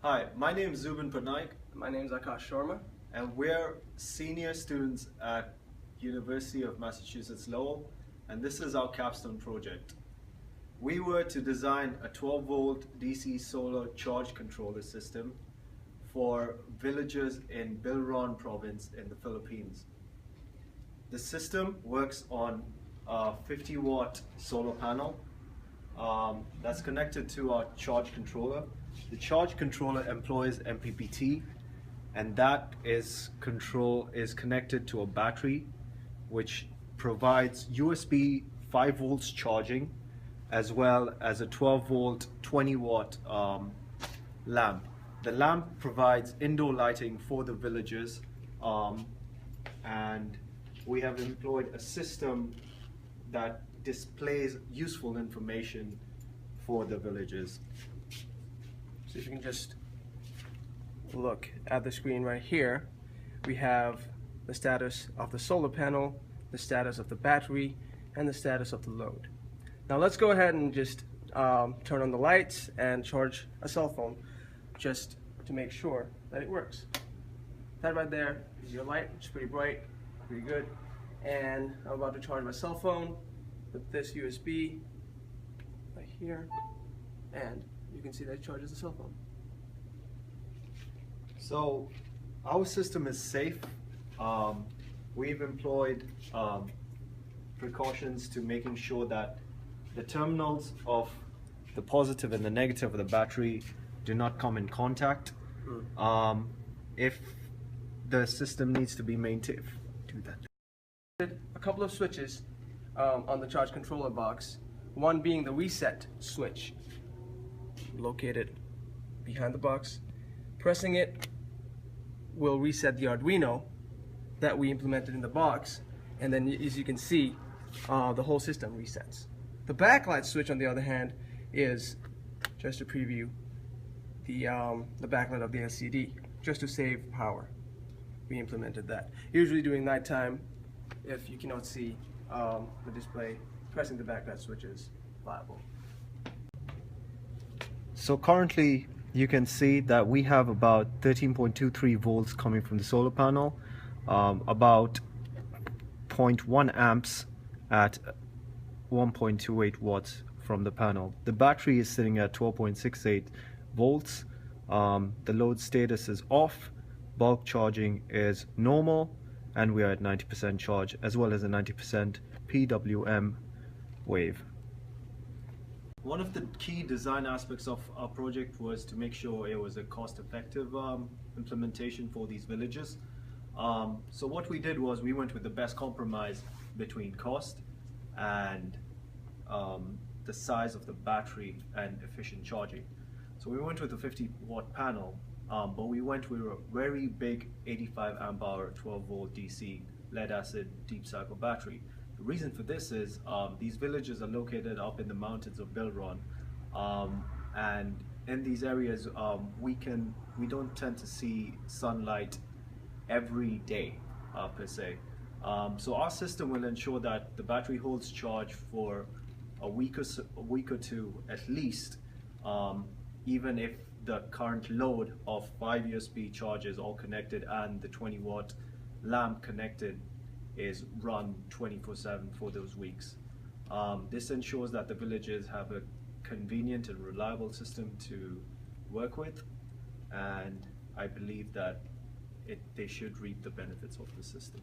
Hi, my name is Zubin Patnaik, My name is Akash Sharma. and we're senior students at University of Massachusetts Lowell, and this is our capstone project. We were to design a 12-volt DC solar charge controller system for villages in Bilran province in the Philippines. The system works on a 50-watt solar panel that's connected to our charge controller. The charge controller employs MPPT, and that is connected to a battery which provides USB 5 volts charging as well as a 12 volt 20 watt lamp. The lamp provides indoor lighting for the villagers, and we have employed a system that displays useful information for the villagers. So if you can just look at the screen right here, we have the status of the solar panel, the status of the battery, and the status of the load. Now let's go ahead and just turn on the lights and charge a cell phone just to make sure that it works. That right there is your light, which is pretty bright, pretty good. And I'm about to charge my cell phone with this USB right here, and you can see that it charges the cell phone. So our system is safe. We've employed precautions to making sure that the terminals of the positive and the negative of the battery do not come in contact. If the system needs to be maintained, do that. A couple of switches on the charge controller box, one being the reset switch located behind the box. Pressing it will reset the Arduino that we implemented in the box, and then as you can see, the whole system resets. The backlight switch, on the other hand, is just to preview the backlight of the LCD, just to save power. We implemented that. Usually during nighttime, if you cannot see the display, pressing the backlight switch is viable. So currently you can see that we have about 13.23 volts coming from the solar panel, about 0.1 amps at 1.28 watts from the panel. The battery is sitting at 12.68 volts. The load status is off, bulk charging is normal, and we are at 90% charge as well as a 90% PWM wave. One of the key design aspects of our project was to make sure it was a cost-effective implementation for these villages. So what we did was we went with the best compromise between cost and the size of the battery and efficient charging. So we went with a 50-watt panel, but we went with a very big 85 amp hour 12 volt DC lead acid deep cycle battery. The reason for this is these villages are located up in the mountains of Bilran, and in these areas we don't tend to see sunlight every day per se. So our system will ensure that the battery holds charge for a week or two at least, even if the current load of 5 USB chargers all connected and the 20-watt lamp connected is run 24/7 for those weeks. This ensures that the villages have a convenient and reliable system to work with, and I believe that they should reap the benefits of the system.